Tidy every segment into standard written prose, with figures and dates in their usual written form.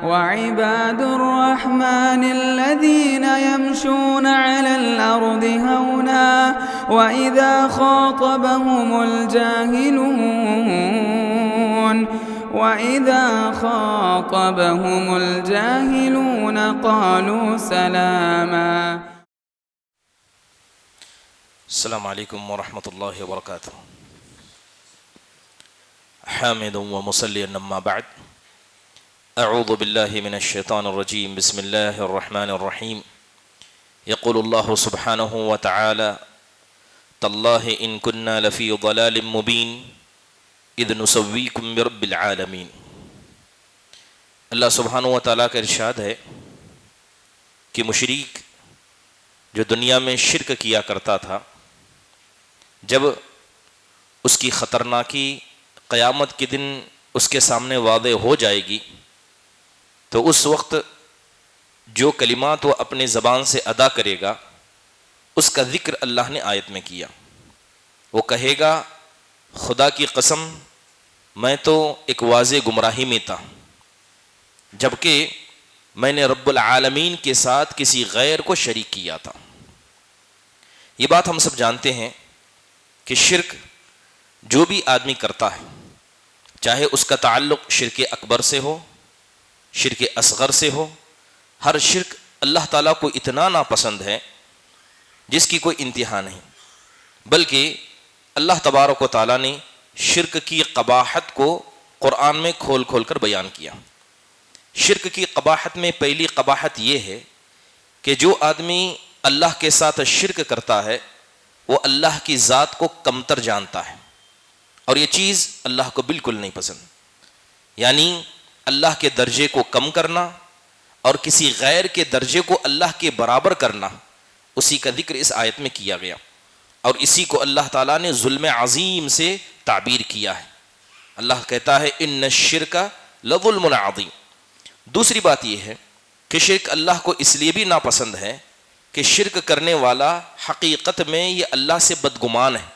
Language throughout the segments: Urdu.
وعباد الرحمن الذين يمشون على الأرض هونا وإذا خاطبهم الجاهلون قالوا سلاما. السلام علیکم ورحمۃ اللہ وبرکاتہ. حامد ومصلی اما بعد، اعوذ باللہ من الشیطان الرجیم، بسم اللہ الرحمن الرحیم. یقول اللہ سبحانہ وتعالی تاللہ ان کنا لفی ضلال مبین اذ نسویکم برب العالمین. اللہ سبحانہ وتعالی کا ارشاد ہے کہ مشرک جو دنیا میں شرک کیا کرتا تھا، جب اس کی خطرناکی قیامت کے دن اس کے سامنے واضح ہو جائے گی تو اس وقت جو کلمات وہ اپنے زبان سے ادا کرے گا اس کا ذکر اللہ نے آیت میں کیا. وہ کہے گا خدا کی قسم میں تو ایک واضح گمراہی میں تھا، جبکہ میں نے رب العالمین کے ساتھ کسی غیر کو شریک کیا تھا. یہ بات ہم سب جانتے ہیں کہ شرک جو بھی آدمی کرتا ہے، چاہے اس کا تعلق شرک اکبر سے ہو، شرک اصغر سے ہو، ہر شرک اللہ تعالیٰ کو اتنا ناپسند ہے جس کی کوئی انتہا نہیں. بلکہ اللہ تبارک و تعالیٰ نے شرک کی قباحت کو قرآن میں کھول کھول کر بیان کیا. شرک کی قباحت میں پہلی قباحت یہ ہے کہ جو آدمی اللہ کے ساتھ شرک کرتا ہے وہ اللہ کی ذات کو کمتر جانتا ہے، اور یہ چیز اللہ کو بالکل نہیں پسند. یعنی اللہ کے درجے کو کم کرنا اور کسی غیر کے درجے کو اللہ کے برابر کرنا، اسی کا ذکر اس آیت میں کیا گیا، اور اسی کو اللہ تعالیٰ نے ظلم عظیم سے تعبیر کیا ہے. اللہ کہتا ہے ان الشرک لظلم عظیم. دوسری بات یہ ہے کہ شرک اللہ کو اس لیے بھی ناپسند ہے کہ شرک کرنے والا حقیقت میں یہ اللہ سے بدگمان ہے.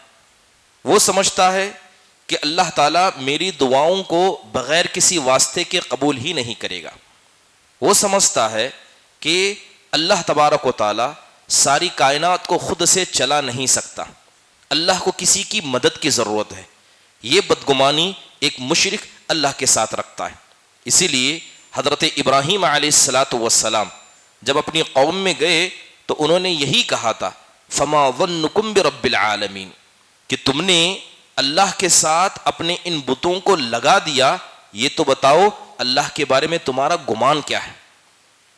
وہ سمجھتا ہے کہ اللہ تعالیٰ میری دعاؤں کو بغیر کسی واسطے کے قبول ہی نہیں کرے گا. وہ سمجھتا ہے کہ اللہ تبارک و تعالیٰ ساری کائنات کو خود سے چلا نہیں سکتا، اللہ کو کسی کی مدد کی ضرورت ہے. یہ بدگمانی ایک مشرک اللہ کے ساتھ رکھتا ہے. اسی لیے حضرت ابراہیم علیہ السلام جب اپنی قوم میں گئے تو انہوں نے یہی کہا تھا فما ظنکم برب العالمین، کہ تم نے اللہ کے ساتھ اپنے ان بتوں کو لگا دیا، یہ تو بتاؤ اللہ کے بارے میں تمہارا گمان کیا ہے.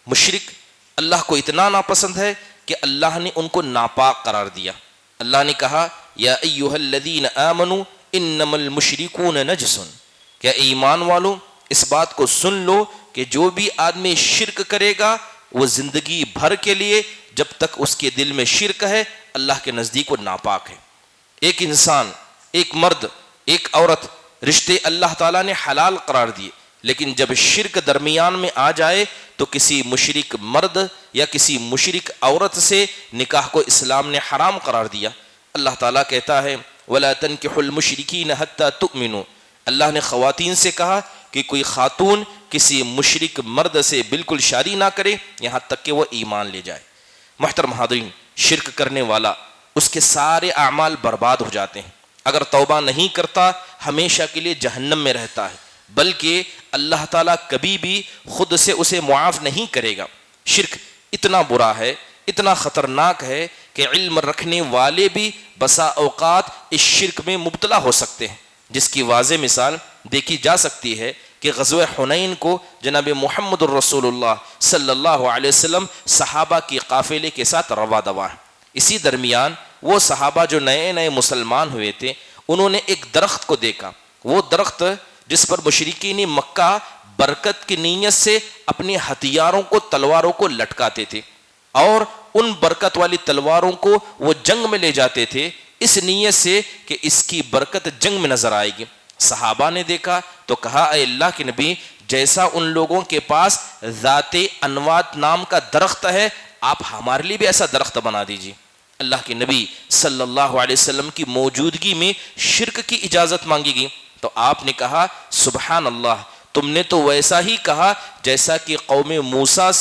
مشرک اللہ کو اتنا ناپسند ہے کہ اللہ نے ان کو ناپاک قرار دیا. اللہ نے کہا یا ایھا الذین آمنوا انما المشرکون نجس، کیا ایمان والو اس بات کو سن لو کہ جو بھی آدمی شرک کرے گا وہ زندگی بھر کے لیے جب تک اس کے دل میں شرک ہے اللہ کے نزدیک وہ ناپاک ہے. ایک انسان، ایک مرد، ایک عورت، رشتے اللہ تعالیٰ نے حلال قرار دیے، لیکن جب شرک درمیان میں آ جائے تو کسی مشرک مرد یا کسی مشرک عورت سے نکاح کو اسلام نے حرام قرار دیا. اللہ تعالیٰ کہتا ہے وَلَا تَنْكِحُوا الْمُشْرِكِينَ حَتَّى تُؤْمِنُوا. اللہ نے خواتین سے کہا کہ کوئی خاتون کسی مشرک مرد سے بالکل شادی نہ کرے یہاں تک کہ وہ ایمان لے جائے. محترم حاضرین، شرک کرنے والا اس کے سارے اعمال برباد ہو جاتے ہیں. اگر توبہ نہیں کرتا ہمیشہ کے لیے جہنم میں رہتا ہے، بلکہ اللہ تعالیٰ کبھی بھی خود سے اسے معاف نہیں کرے گا. شرک اتنا برا ہے، اتنا خطرناک ہے کہ علم رکھنے والے بھی بسا اوقات اس شرک میں مبتلا ہو سکتے ہیں، جس کی واضح مثال دیکھی جا سکتی ہے کہ غزوہ حنین کو جناب محمد الرسول اللہ صلی اللہ علیہ وسلم صحابہ کی قافلے کے ساتھ رواں دواں ہیں. اسی درمیان وہ صحابہ جو نئے نئے مسلمان ہوئے تھے انہوں نے ایک درخت کو دیکھا. وہ درخت جس پر مشرکین مکہ برکت کی نیت سے اپنے ہتھیاروں کو، تلواروں کو لٹکاتے تھے، اور ان برکت والی تلواروں کو وہ جنگ میں لے جاتے تھے اس نیت سے کہ اس کی برکت جنگ میں نظر آئے گی. صحابہ نے دیکھا تو کہا اے اللہ کے نبی، جیسا ان لوگوں کے پاس ذات انوات نام کا درخت ہے آپ ہمارے لیے بھی ایسا درخت بنا دیجیے. اللہ کے نبی صلی اللہ علیہ وسلم کی موجودگی میں شرک کی اجازت مانگی گئی تو آپ نے کہا سبحان اللہ، تم نے تو ویسا ہی کہا جیسا کہ قوم موسیٰ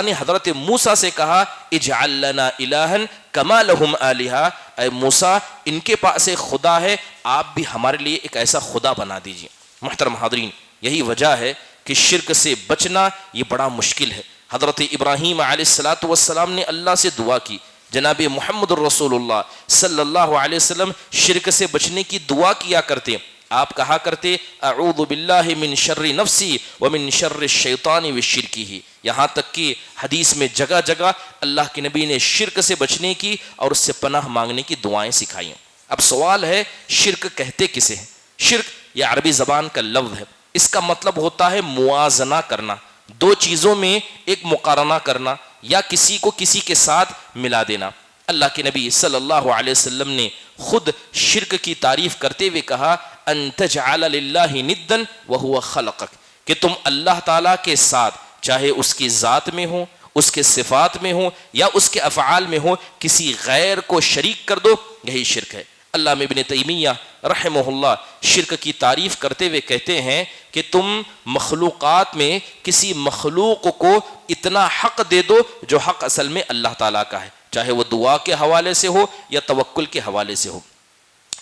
نے حضرت موسیٰ سے کہا اجعل لنا الہا کما لہم آلہہ، اے موسیٰ ان کے پاس ایک خدا ہے، آپ بھی ہمارے لیے ایک ایسا خدا بنا دیجیے۔ محترم حاضرین، یہی وجہ ہے کہ شرک سے بچنا یہ بڑا مشکل ہے۔ حضرت ابراہیم علیہ السلام نے اللہ سے دعا کی، جناب محمد الرسول اللہ صلی اللہ علیہ وسلم شرک سے بچنے کی دعا کیا کرتے، آپ کہا کرتے اعوذ باللہ من شر نفسی ومن شر الشیطان وشرکہ، یہاں تک کہ حدیث میں جگہ جگہ اللہ کے نبی نے شرک سے بچنے کی اور اس سے پناہ مانگنے کی دعائیں سکھائیں۔ اب سوال ہے شرک کہتے کسے ہیں؟ شرک یہ عربی زبان کا لفظ ہے، اس کا مطلب ہوتا ہے موازنہ کرنا، دو چیزوں میں ایک مقارنہ کرنا یا کسی کو کسی کے ساتھ ملا دینا۔ اللہ کے نبی صلی اللہ علیہ وسلم نے خود شرک کی تعریف کرتے ہوئے کہا ان تجعل للہ ندا وہو خلقک، کہ تم اللہ تعالیٰ کے ساتھ چاہے اس کی ذات میں ہو، اس کے صفات میں ہو یا اس کے افعال میں ہو، کسی غیر کو شریک کر دو، یہی شرک ہے۔ علامہ ابن تیمیہ رحمہ اللہ شرک کی تعریف کرتے ہوئے کہتے ہیں کہ تم مخلوقات میں کسی مخلوق کو اتنا حق دے دو جو حق اصل میں اللہ تعالیٰ کا ہے، چاہے وہ دعا کے حوالے سے ہو یا توکل کے حوالے سے ہو۔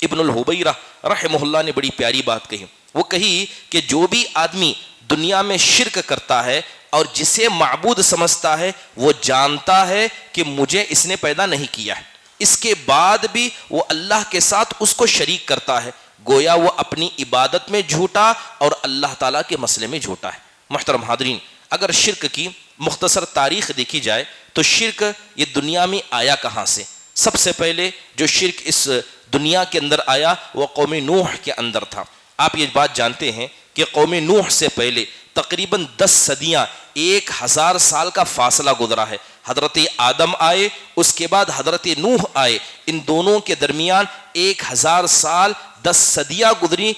ابن الحبیرہ رحمہ اللہ نے بڑی پیاری بات کہی، وہ کہی کہ جو بھی آدمی دنیا میں شرک کرتا ہے اور جسے معبود سمجھتا ہے، وہ جانتا ہے کہ مجھے اس نے پیدا نہیں کیا ہے، اس کے بعد بھی وہ اللہ کے ساتھ اس کو شریک کرتا ہے، گویا وہ اپنی عبادت میں جھوٹا اور اللہ تعالیٰ کے مسئلے میں جھوٹا ہے۔ محترم حاضرین، اگر شرک کی مختصر تاریخ دیکھی جائے تو شرک یہ دنیا میں آیا کہاں سے؟ سب سے پہلے جو شرک اس دنیا کے اندر آیا وہ قوم نوح کے اندر تھا۔ آپ یہ بات جانتے ہیں کہ قوم نوح سے پہلے تقریباً 10 صدیاں 1000 سال کا فاصلہ گزرا ہے۔ حضرت آدم آئے، اس کے بعد حضرت نوح آئے، ان دونوں کے درمیان 1000 سال 10 صدیاں گزری۔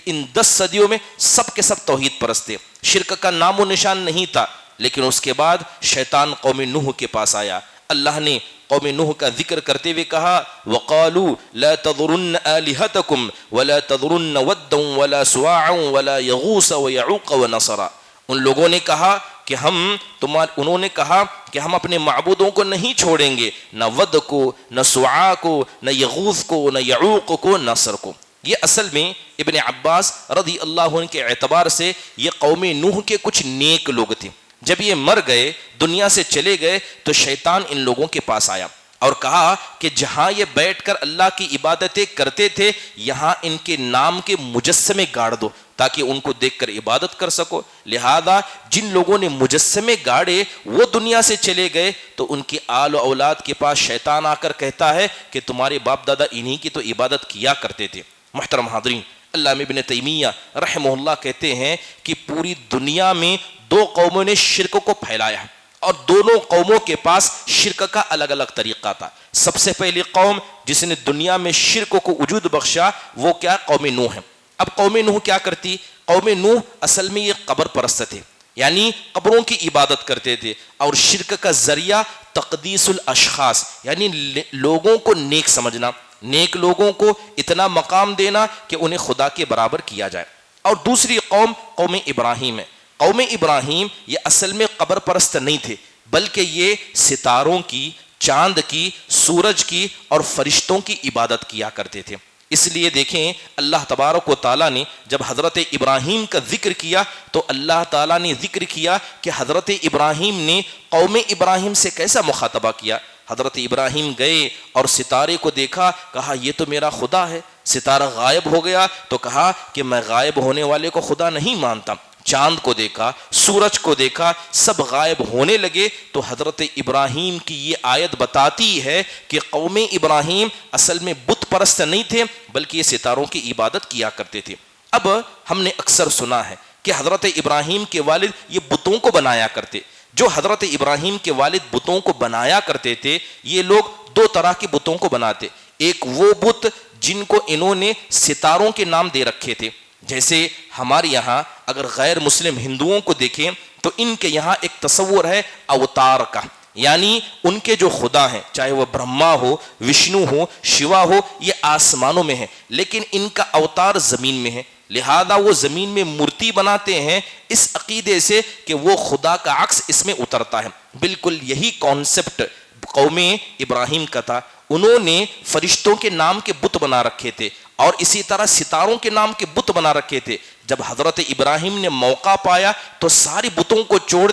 ان 10 صدیوں میں سب کے سب توحید پرست تھے، شرک کا نام و نشان نہیں تھا، لیکن اس کے بعد شیطان قوم نوح کے پاس آیا۔ اللہ نے قوم نوح کا ذکر کرتے ہوئے کہا وَقَالُوا لَا تَذْرُنَّ آلِهَتَكُمْ وَلَا تَذْرُنَّ وَدًّا وَلَا سُوَاعًا وَلَا يَغُوثَ وَيَعُوقَ وَنَصْرًا، ان لوگوں نے کہا کہ انہوں نے کہا کہ ہم اپنے معبودوں کو نہیں چھوڑیں گے، نہ ود کو، نہ سواع کو، نہ یغوث کو، نہ یعوق کو، نصر کو۔ یہ اصل میں ابن عباس رضی اللہ عنہ کے اعتبار سے یہ قوم نوح کے کچھ نیک لوگ تھے۔ جب یہ مر گئے، دنیا سے چلے گئے، تو شیطان ان لوگوں کے پاس آیا اور کہا کہ جہاں یہ بیٹھ کر اللہ کی عبادتیں کرتے تھے، یہاں ان کے نام کے مجسمے گاڑ دو تاکہ ان کو دیکھ کر عبادت کر سکو۔ لہذا جن لوگوں نے مجسمے گاڑے وہ دنیا سے چلے گئے، تو ان کی آل و اولاد کے پاس شیطان آ کر کہتا ہے کہ تمہارے باپ دادا انہی کی تو عبادت کیا کرتے تھے۔ محترم حاضرین، علامہ ابن تیمیہ رحمہ اللہ کہتے ہیں کہ پوری دنیا میں 2 قوموں نے شرک کو پھیلایا اور دونوں قوموں کے پاس شرک کا الگ الگ طریقہ تھا۔ سب سے پہلی قوم جس نے دنیا میں شرک کو وجود بخشا وہ کیا؟ قوم نوح ہے۔ اب قوم نوح کیا کرتی؟ قوم نوح اصل میں یہ قبر پرست تھے، یعنی قبروں کی عبادت کرتے تھے، اور شرک کا ذریعہ تقدیس الاشخاص، یعنی لوگوں کو نیک سمجھنا، نیک لوگوں کو اتنا مقام دینا کہ انہیں خدا کے برابر کیا جائے۔ اور دوسری قوم قوم ابراہیم ہے۔ قوم ابراہیم یہ اصل میں قبر پرست نہیں تھے، بلکہ یہ ستاروں کی، چاند کی، سورج کی اور فرشتوں کی عبادت کیا کرتے تھے۔ اس لیے دیکھیں اللہ تبارک و تعالیٰ نے جب حضرت ابراہیم کا ذکر کیا تو اللہ تعالیٰ نے ذکر کیا کہ حضرت ابراہیم نے قوم ابراہیم سے کیسا مخاطبہ کیا۔ حضرت ابراہیم گئے اور ستارے کو دیکھا، کہا یہ تو میرا خدا ہے۔ ستارہ غائب ہو گیا تو کہا کہ میں غائب ہونے والے کو خدا نہیں مانتا۔ چاند کو دیکھا، سورج کو دیکھا، سب غائب ہونے لگے۔ تو حضرت ابراہیم کی یہ آیت بتاتی ہے کہ قوم ابراہیم اصل میں بت پرست نہیں تھے، بلکہ یہ ستاروں کی عبادت کیا کرتے تھے۔ اب ہم نے اکثر سنا ہے کہ حضرت ابراہیم کے والد یہ بتوں کو بنایا کرتے۔ جو حضرت ابراہیم کے والد بتوں کو بنایا کرتے تھے، یہ لوگ 2 طرح کے بتوں کو بناتے۔ ایک وہ بت جن کو انہوں نے ستاروں کے نام دے رکھے تھے، جیسے ہمارے یہاں اگر غیر مسلم ہندوؤں کو دیکھیں تو ان کے یہاں ایک تصور ہے اوتار کا، یعنی ان کے جو خدا ہیں، چاہے وہ برہما ہو، وشنو ہو، شیوا ہو، یہ آسمانوں میں ہے، لیکن ان کا اوتار زمین میں ہے۔ لہذا وہ زمین میں مورتی بناتے ہیں اس عقیدے سے کہ وہ خدا کا عکس اس میں اترتا ہے۔ بالکل یہی کانسیپٹ قوم ابراہیم کا تھا۔ انہوں نے فرشتوں کے نام کے بت بنا رکھے تھے اور اسی طرح ستاروں کے نام کے بت بنا رکھے تھے۔ جب حضرت ابراہیم نے موقع پایا تو ساری بتوں کو توڑ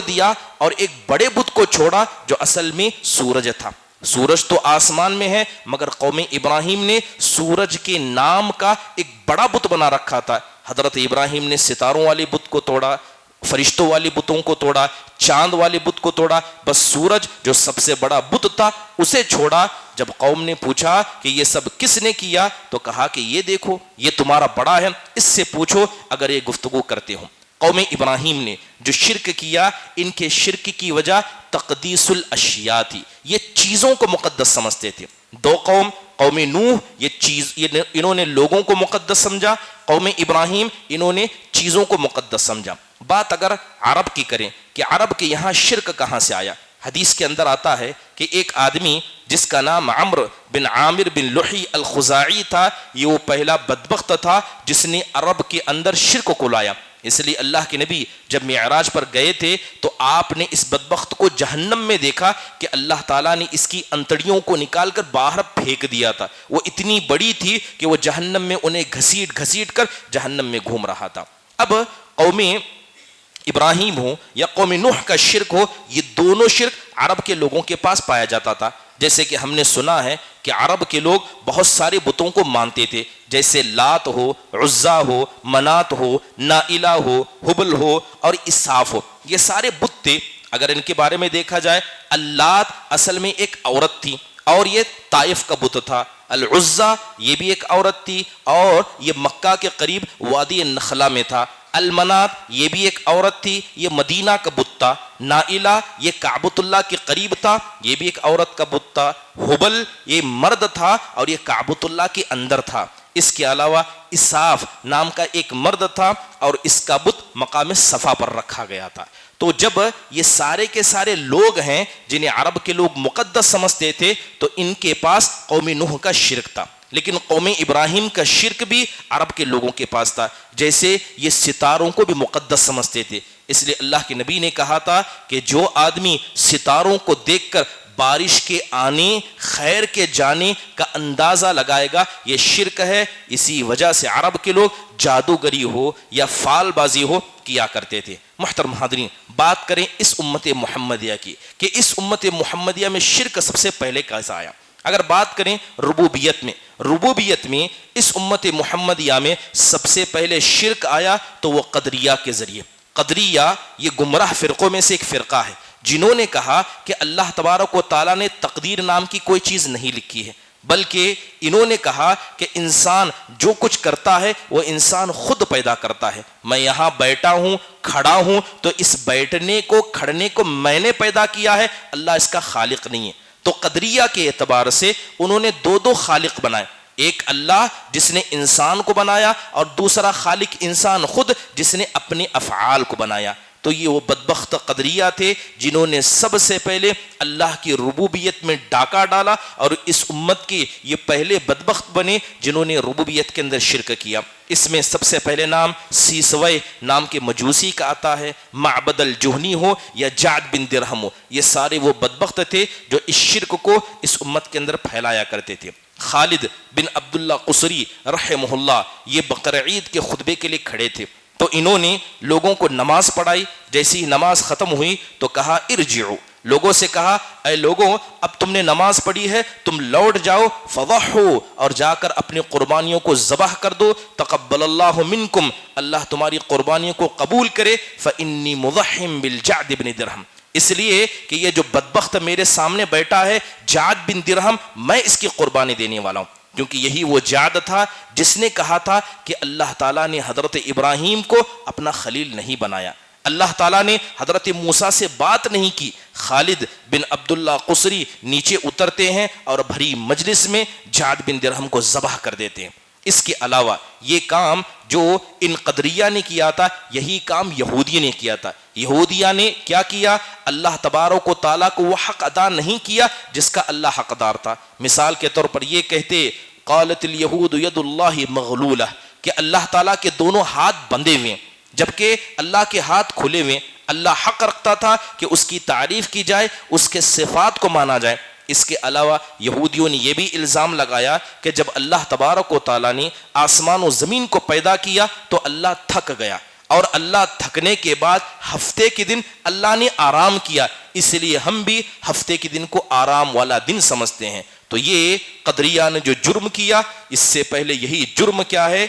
دیا اور ایک بڑے بت کو چھوڑا جو اصل میں سورج تھا۔ سورج تو آسمان میں ہے، مگر قوم ابراہیم نے سورج کے نام کا ایک بڑا بت بنا رکھا تھا۔ حضرت ابراہیم نے ستاروں والے بت کو توڑا، فرشتوں والے بتوں کو توڑا، چاند والے بت کو توڑا، بس سورج جو سب سے بڑا بت تھا اسے چھوڑا۔ جب قوم نے پوچھا کہ یہ سب کس نے کیا تو کہا کہ یہ دیکھو یہ تمہارا بڑا ہے، اس سے پوچھو اگر یہ گفتگو کرتے ہوں۔ قوم ابراہیم نے جو شرک کیا، ان کے شرک کی وجہ تقدیس الاشیاء تھی، یہ چیزوں کو مقدس سمجھتے تھے۔ دو قوم نوح انہوں نے لوگوں کو مقدس سمجھا، قوم ابراہیم انہوں نے چیزوں کو مقدس سمجھا۔ بات اگر عرب کی کریں کہ عرب کے یہاں شرک کہاں سے آیا، حدیث کے اندر آتا ہے کہ ایک آدمی جس کا نام عمرو بن عامر بن لحی الخزاعی تھا، یہ وہ پہلا بدبخت تھا جس نے عرب کے اندر شرک کو لایا۔ اس لیے اللہ کے نبی جب معراج پر گئے تھے تو آپ نے اس بدبخت کو جہنم میں دیکھا کہ اللہ تعالیٰ نے اس کی انتڑیوں کو نکال کر باہر پھینک دیا تھا۔ وہ اتنی بڑی تھی کہ وہ جہنم میں انہیں گھسیٹ کر جہنم میں گھوم رہا تھا۔ اب قوم ابراہیم ہو یا قوم نوح کا شرک ہو، یہ دونوں شرک عرب کے لوگوں کے پاس پایا جاتا تھا۔ جیسے کہ ہم نے سنا ہے کہ عرب کے لوگ بہت سارے بتوں کو مانتے تھے، جیسے لات ہو، عزا ہو، منات ہو، نائلہ ہو، حبل ہو اور اساف ہو، یہ سارے بت تھے۔ اگر ان کے بارے میں دیکھا جائے، اللات اصل میں ایک عورت تھی اور یہ طائف کا بت تھا، العزا یہ بھی ایک عورت تھی اور یہ مکہ کے قریب وادی نخلا میں تھا، المنات یہ بھی ایک عورت تھی، یہ مدینہ کا بت تھا، نائلہ یہ کعبۃ اللہ کے قریب تھا، یہ بھی ایک عورت کا بت تھا، حبل یہ مرد تھا اور یہ کعبۃ اللہ کے اندر تھا۔ اس کے علاوہ اساف نام کا ایک مرد تھا اور اس کا بت مقام صفا پر رکھا گیا تھا۔ تو جب یہ سارے کے سارے لوگ ہیں جنہیں عرب کے لوگ مقدس سمجھتے تھے تو ان کے پاس قوم نوح کا شرک تھا، لیکن قوم ابراہیم کا شرک بھی عرب کے لوگوں کے پاس تھا۔ جیسے یہ ستاروں کو بھی مقدس سمجھتے تھے، اس لیے اللہ کے نبی نے کہا تھا کہ جو آدمی ستاروں کو دیکھ کر بارش کے آنے، خیر کے جانے کا اندازہ لگائے گا، یہ شرک ہے۔ اسی وجہ سے عرب کے لوگ جادوگری ہو یا فال بازی ہو کیا کرتے تھے۔ محترم حاضرین، بات کریں اس امت محمدیہ کی کہ اس امت محمدیہ میں شرک سب سے پہلے کیسا آیا۔ اگر بات کریں ربوبیت میں اس امت محمدیہ میں سب سے پہلے شرک آیا تو وہ قدریہ کے ذریعے۔ قدریہ یہ گمراہ فرقوں میں سے ایک فرقہ ہے جنہوں نے کہا کہ اللہ تبارک و تعالیٰ نے تقدیر نام کی کوئی چیز نہیں لکھی ہے، بلکہ انہوں نے کہا کہ انسان جو کچھ کرتا ہے وہ انسان خود پیدا کرتا ہے۔ میں یہاں بیٹھا ہوں، کھڑا ہوں، تو اس بیٹھنے کو کھڑنے کو میں نے پیدا کیا ہے، اللہ اس کا خالق نہیں ہے۔ تو قدریہ کے اعتبار سے انہوں نے دو خالق بنائے، ایک اللہ جس نے انسان کو بنایا اور دوسرا خالق انسان خود جس نے اپنے افعال کو بنایا۔ تو یہ وہ بدبخت قدریہ تھے جنہوں نے سب سے پہلے اللہ کی ربوبیت میں ڈاکہ ڈالا اور اس امت کے یہ پہلے بدبخت بنے جنہوں نے ربوبیت کے اندر شرک کیا۔ اس میں سب سے پہلے نام سیسوے نام کے مجوسی کا آتا ہے، معبد الجہنی ہو یا جعد بن درہم ہو، یہ سارے وہ بدبخت تھے جو اس شرک کو اس امت کے اندر پھیلایا کرتے تھے۔ خالد بن عبداللہ قصری رحمہ اللہ یہ بقر عید کے خطبے کے لیے کھڑے تھے، تو انہوں نے لوگوں کو نماز پڑھائی۔ جیسی ہی نماز ختم ہوئی تو کہا ارجعوا، لوگوں سے کہا اے لوگوں اب تم نے نماز پڑھی ہے، تم لوٹ جاؤ، فضحوا اور جا کر اپنی قربانیوں کو ذبح کر دو، تقبل اللہ منکم اللہ تمہاری قربانیوں کو قبول کرے، فانی مضحم بالجعد بن درہم، اس لیے کہ یہ جو بدبخت میرے سامنے بیٹھا ہے جعد بن درہم، میں اس کی قربانی دینے والا ہوں، کیونکہ یہی وہ جعد تھا جس نے کہا تھا کہ اللہ تعالیٰ نے حضرت ابراہیم کو اپنا خلیل نہیں بنایا، اللہ تعالیٰ نے حضرت موسیٰ سے بات نہیں کی۔ خالد بن عبداللہ قصری نیچے اترتے ہیں اور بھری مجلس میں جعد بن درہم کو ذبح کر دیتے ہیں۔ اس کے علاوہ یہ کام جو ان قدریہ نے کیا تھا یہی کام یہودی نے کیا تھا۔ یہودیہ نے کیا کیا؟ اللہ تبارک و تعالیٰ کو وہ حق ادا نہیں کیا جس کا اللہ حقدار تھا۔ مثال کے طور پر یہ کہتے قالت الیہود ید اللہ مغلولہ، کہ اللہ تعالیٰ کے دونوں ہاتھ بندھے ہوئے ہیں، جبکہ اللہ کے ہاتھ کھلے ہوئے ہیں۔ اللہ حق رکھتا تھا کہ اس کی تعریف کی جائے، اس کے صفات کو مانا جائے۔ اس کے علاوہ یہودیوں نے یہ بھی الزام لگایا کہ جب اللہ تبارک و تعالیٰ نے آسمان و زمین کو پیدا کیا تو اللہ تھک گیا، اور اللہ تھکنے کے بعد ہفتے کے دن اللہ نے آرام کیا، اس لیے ہم بھی ہفتے کے دن کو آرام والا دن سمجھتے ہیں۔ تو یہ قدریہ نے جو جرم کیا، اس سے پہلے یہی جرم کیا ہے،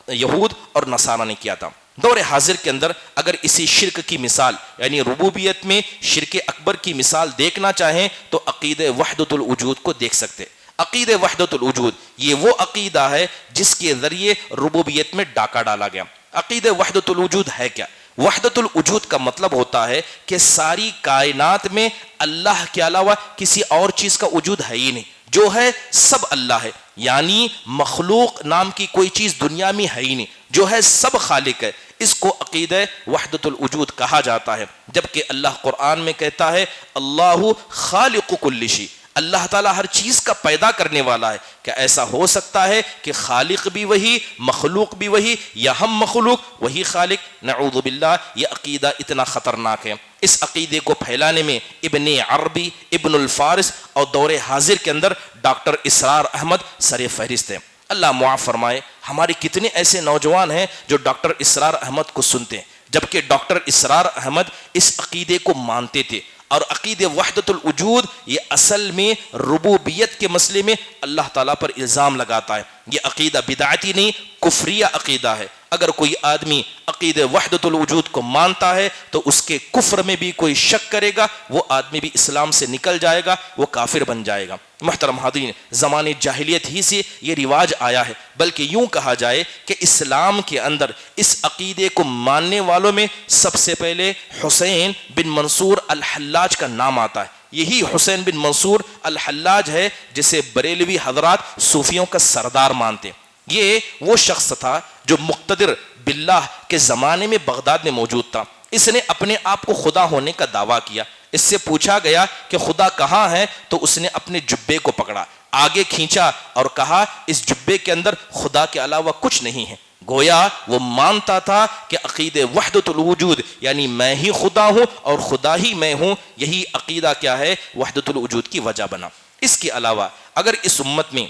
یہود اور نصارہ نے کیا تھا۔ دور حاضر کے اندر اگر اسی شرک کی مثال یعنی ربوبیت میں شرک اکبر کی مثال دیکھنا چاہیں تو عقیدہ وحدت الوجود کو دیکھ سکتے۔ عقیدہ وحدت الوجود یہ وہ عقیدہ ہے جس کے ذریعے ربوبیت میں ڈاکہ ڈالا گیا۔ عقیدہ وحدت الوجود ہے کیا؟ وحدت الوجود کا مطلب ہوتا ہے کہ ساری کائنات میں اللہ کے علاوہ کسی اور چیز کا وجود ہے ہی نہیں، جو ہے سب اللہ ہے، یعنی مخلوق نام کی کوئی چیز دنیا میں ہے ہی نہیں، جو ہے سب خالق ہے۔ اس کو عقیدہ وحدت الوجود کہا جاتا ہے، جبکہ اللہ قرآن میں کہتا ہے اللہ خالق کل شیء، اللہ تعالیٰ ہر چیز کا پیدا کرنے والا ہے۔ کیا ایسا ہو سکتا ہے کہ خالق بھی وہی، مخلوق بھی وہی، یا ہم مخلوق وہی خالق؟ نعوذ باللہ، یہ عقیدہ اتنا خطرناک ہے۔ اس عقیدے کو پھیلانے میں ابن عربی، ابن الفارس اور دور حاضر کے اندر ڈاکٹر اسرار احمد سر فہرست ہے۔ اللہ معاف فرمائے، ہمارے کتنے ایسے نوجوان ہیں جو ڈاکٹر اسرار احمد کو سنتے ہیں، جبکہ ڈاکٹر اسرار احمد اس عقیدے کو مانتے تھے۔ اور عقیدہ وحدت الوجود یہ اصل میں ربوبیت کے مسئلے میں اللہ تعالیٰ پر الزام لگاتا ہے۔ یہ عقیدہ بدعتی نہیں، کفریہ عقیدہ ہے۔ اگر کوئی آدمی عقیدہ وحدت الوجود کو مانتا ہے تو اس کے کفر میں بھی کوئی شک کرے گا، وہ آدمی بھی اسلام سے نکل جائے گا، وہ کافر بن جائے گا۔ محترم حاضرین، زمانے جاہلیت ہی سے یہ رواج آیا ہے، بلکہ یوں کہا جائے کہ اسلام کے اندر اس عقیدے کو ماننے والوں میں سب سے پہلے حسین بن منصور الحلاج کا نام آتا ہے۔ یہی حسین بن منصور الحلاج ہے جسے بریلوی حضرات صوفیوں کا سردار مانتے ہیں۔ یہ وہ شخص تھا جو مقتدر باللہ کے زمانے میں بغداد میں موجود تھا۔ اس نے اپنے آپ کو خدا ہونے کا دعویٰ کیا۔ اس سے پوچھا گیا کہ خدا کہاں ہے تو اس نے اپنے جبے کو پکڑا، آگے کھینچا اور کہا اس جبے کے اندر خدا کے علاوہ کچھ نہیں ہے۔ گویا وہ مانتا تھا کہ عقیدہ وحدت الوجود یعنی میں ہی خدا ہوں اور خدا ہی میں ہوں، یہی عقیدہ کیا ہے، وحدت الوجود کی وجہ بنا۔ اس کے علاوہ اگر اس امت میں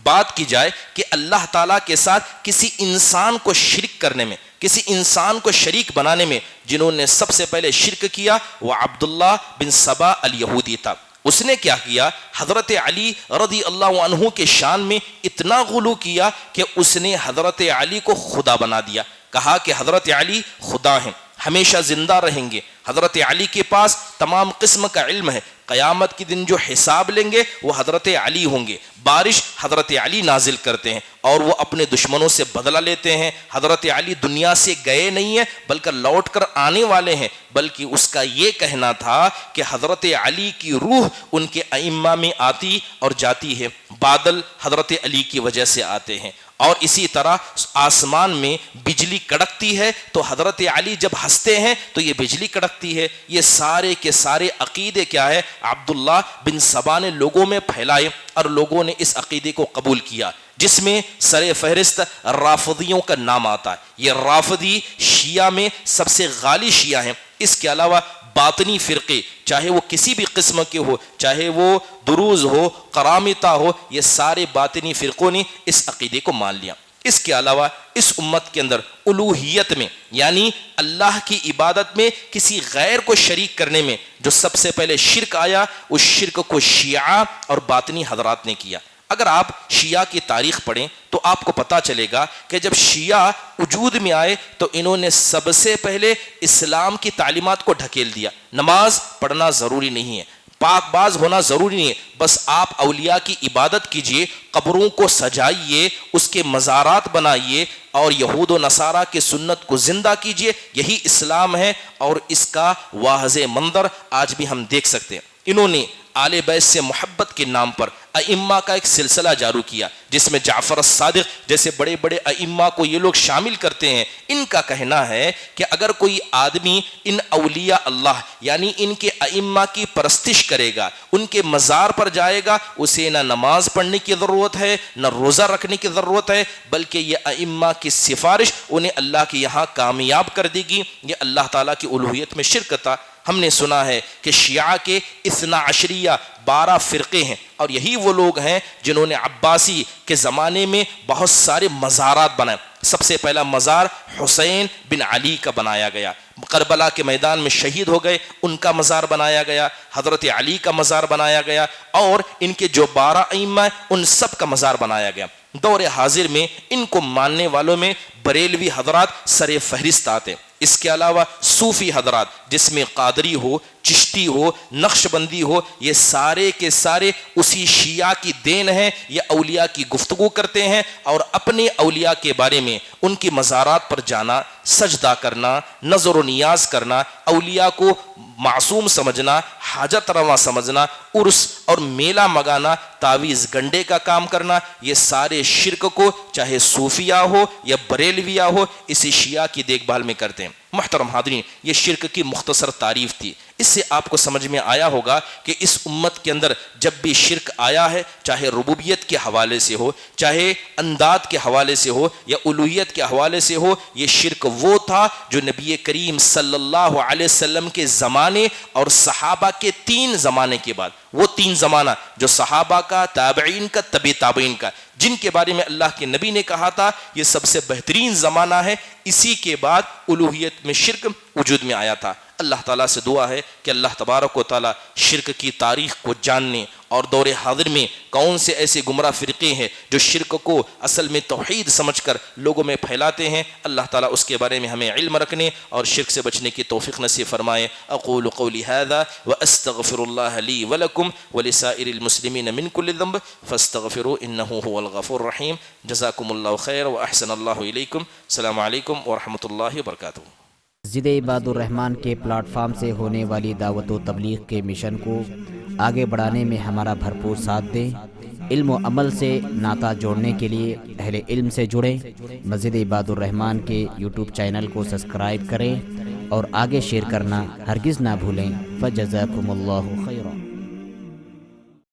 بات کی جائے کہ اللہ تعالیٰ کے ساتھ کسی انسان کو شرک کرنے میں، کسی انسان کو شریک بنانے میں جنہوں نے سب سے پہلے شرک کیا وہ عبداللہ بن سبا الیہودی تھا۔ اس نے کیا کیا؟ حضرت علی رضی اللہ عنہ کے شان میں اتنا غلو کیا کہ اس نے حضرت علی کو خدا بنا دیا، کہا کہ حضرت علی خدا ہیں، ہمیشہ زندہ رہیں گے۔ حضرت علی کے پاس تمام قسم کا علم ہے، قیامت کے دن جو حساب لیں گے وہ حضرت علی ہوں گے، بارش حضرت علی نازل کرتے ہیں اور وہ اپنے دشمنوں سے بدلہ لیتے ہیں۔ حضرت علی دنیا سے گئے نہیں ہیں بلکہ لوٹ کر آنے والے ہیں، بلکہ اس کا یہ کہنا تھا کہ حضرت علی کی روح ان کے ائمہ میں آتی اور جاتی ہے، بادل حضرت علی کی وجہ سے آتے ہیں۔ اور اسی طرح آسمان میں بجلی کڑکتی ہے تو حضرت علی جب ہنستے ہیں تو یہ بجلی کڑکتی ہے۔ یہ سارے کے سارے عقیدے کیا ہے، عبداللہ بن سبا نے لوگوں میں پھیلائے اور لوگوں نے اس عقیدے کو قبول کیا، جس میں سر فہرست رافضیوں کا نام آتا ہے۔ یہ رافضی شیعہ میں سب سے غالی شیعہ ہیں۔ اس کے علاوہ باطنی فرقے، چاہے وہ کسی بھی قسم کے ہو، چاہے وہ دروز ہو، قرامطہ ہو، یہ سارے باطنی فرقوں نے اس عقیدے کو مان لیا۔ اس کے علاوہ اس امت کے اندر الوہیت میں یعنی اللہ کی عبادت میں کسی غیر کو شریک کرنے میں جو سب سے پہلے شرک آیا، اس شرک کو شیعہ اور باطنی حضرات نے کیا۔ اگر آپ شیعہ کی تاریخ پڑھیں تو آپ کو پتہ چلے گا کہ جب شیعہ وجود میں آئے تو انہوں نے سب سے پہلے اسلام کی تعلیمات کو ڈھکیل دیا۔ نماز پڑھنا ضروری نہیں ہے، پاک باز ہونا ضروری نہیں ہے، بس آپ اولیاء کی عبادت کیجئے، قبروں کو سجائیے، اس کے مزارات بنائیے اور یہود و نصارہ کی سنت کو زندہ کیجئے، یہی اسلام ہے۔ اور اس کا واضح منظر آج بھی ہم دیکھ سکتے ہیں۔ انہوں نے آل بیت سے محبت کے نام پر ائمہ کا ایک سلسلہ جاری کیا جس میں جعفر الصادق جیسے بڑے بڑے ائمہ کو یہ لوگ شامل کرتے ہیں۔ ان کا کہنا ہے کہ اگر کوئی آدمی ان اولیاء اللہ یعنی ان کے ائمہ کی پرستش کرے گا، ان کے مزار پر جائے گا، اسے نہ نماز پڑھنے کی ضرورت ہے نہ روزہ رکھنے کی ضرورت ہے، بلکہ یہ ائمہ کی سفارش انہیں اللہ کے یہاں کامیاب کر دے گی۔ یہ اللہ تعالیٰ کی الوہیت میں شرک تھا۔ ہم نے سنا ہے کہ شیعہ کے 12 12 فرقے ہیں، اور یہی وہ لوگ ہیں جنہوں نے عباسی کے زمانے میں بہت سارے مزارات بنائے۔ سب سے پہلا مزار حسین بن علی کا بنایا گیا، کربلا کے میدان میں شہید ہو گئے، ان کا مزار بنایا گیا، حضرت علی کا مزار بنایا گیا، اور ان کے جو 12 ائمہ ہیں ان سب کا مزار بنایا گیا۔ دور حاضر میں ان کو ماننے والوں میں بریلوی حضرات سر فہرست آتے ہیں۔ اس کے علاوہ صوفی حضرات جس میں قادری ہو، چشتی ہو، نقش بندی ہو، یہ سارے کے سارے اسی شیعہ کی دین ہیں۔ یہ اولیاء کی گفتگو کرتے ہیں اور اپنے اولیاء کے بارے میں ان کی مزارات پر جانا، سجدہ کرنا، نظر و نیاز کرنا، اولیاء کو معصوم سمجھنا، حاجت روا سمجھنا، عرس اور میلہ مگانا، تعویذ گنڈے کا کام کرنا، یہ سارے شرک کو چاہے صوفیہ ہو یا بریلویہ ہو اسی شیعہ کی دیکھ بھال میں کرتے ہیں۔ محترم حاضرین، یہ شرک کی مختصر تعریف تھی۔ اس سے آپ کو سمجھ میں آیا ہوگا کہ اس امت کے اندر جب بھی شرک آیا ہے، چاہے ربوبیت کے حوالے سے ہو، چاہے انداد کے حوالے سے ہو یا الوہیت کے حوالے سے ہو، یہ شرک وہ تھا جو نبی کریم صلی اللہ علیہ وسلم کے زمانے اور صحابہ کے 3 زمانے کے بعد، وہ 3 زمانہ جو صحابہ کا، تابعین کا، تبع تابعین کا، جن کے بارے میں اللہ کے نبی نے کہا تھا یہ سب سے بہترین زمانہ ہے، اسی کے بعد الوہیت میں شرک وجود میں آیا تھا۔ اللہ تعالیٰ سے دعا ہے کہ اللہ تبارک و تعالیٰ شرک کی تاریخ کو جاننے اور دور حاضر میں کون سے ایسے گمراہ فرقے ہیں جو شرک کو اصل میں توحید سمجھ کر لوگوں میں پھیلاتے ہیں، اللہ تعالیٰ اس کے بارے میں ہمیں علم رکھنے اور شرک سے بچنے کی توفیق نصیب فرمائے۔ اقول قولی ھذا واستغفر اللہ لی ولکم ولسائر المسلمین من کل ذنب فاستغفروا انہ هو الغفور الرحیم۔ جزاکم اللہ خیر واحسن اللہ الیکم۔ السلام علیکم ورحمۃ اللہ وبرکاتہ۔ مسجد عباد الرحمن کے پلیٹ فارم سے ہونے والی دعوت و تبلیغ کے مشن کو آگے بڑھانے میں ہمارا بھرپور ساتھ دیں۔ علم و عمل سے ناطہ جوڑنے کے لیے اہل علم سے جڑیں۔ مسجد عباد الرحمن کے یوٹیوب چینل کو سبسکرائب کریں اور آگے شیئر کرنا ہرگز نہ بھولیں۔ فجزاکم اللہ خیرا۔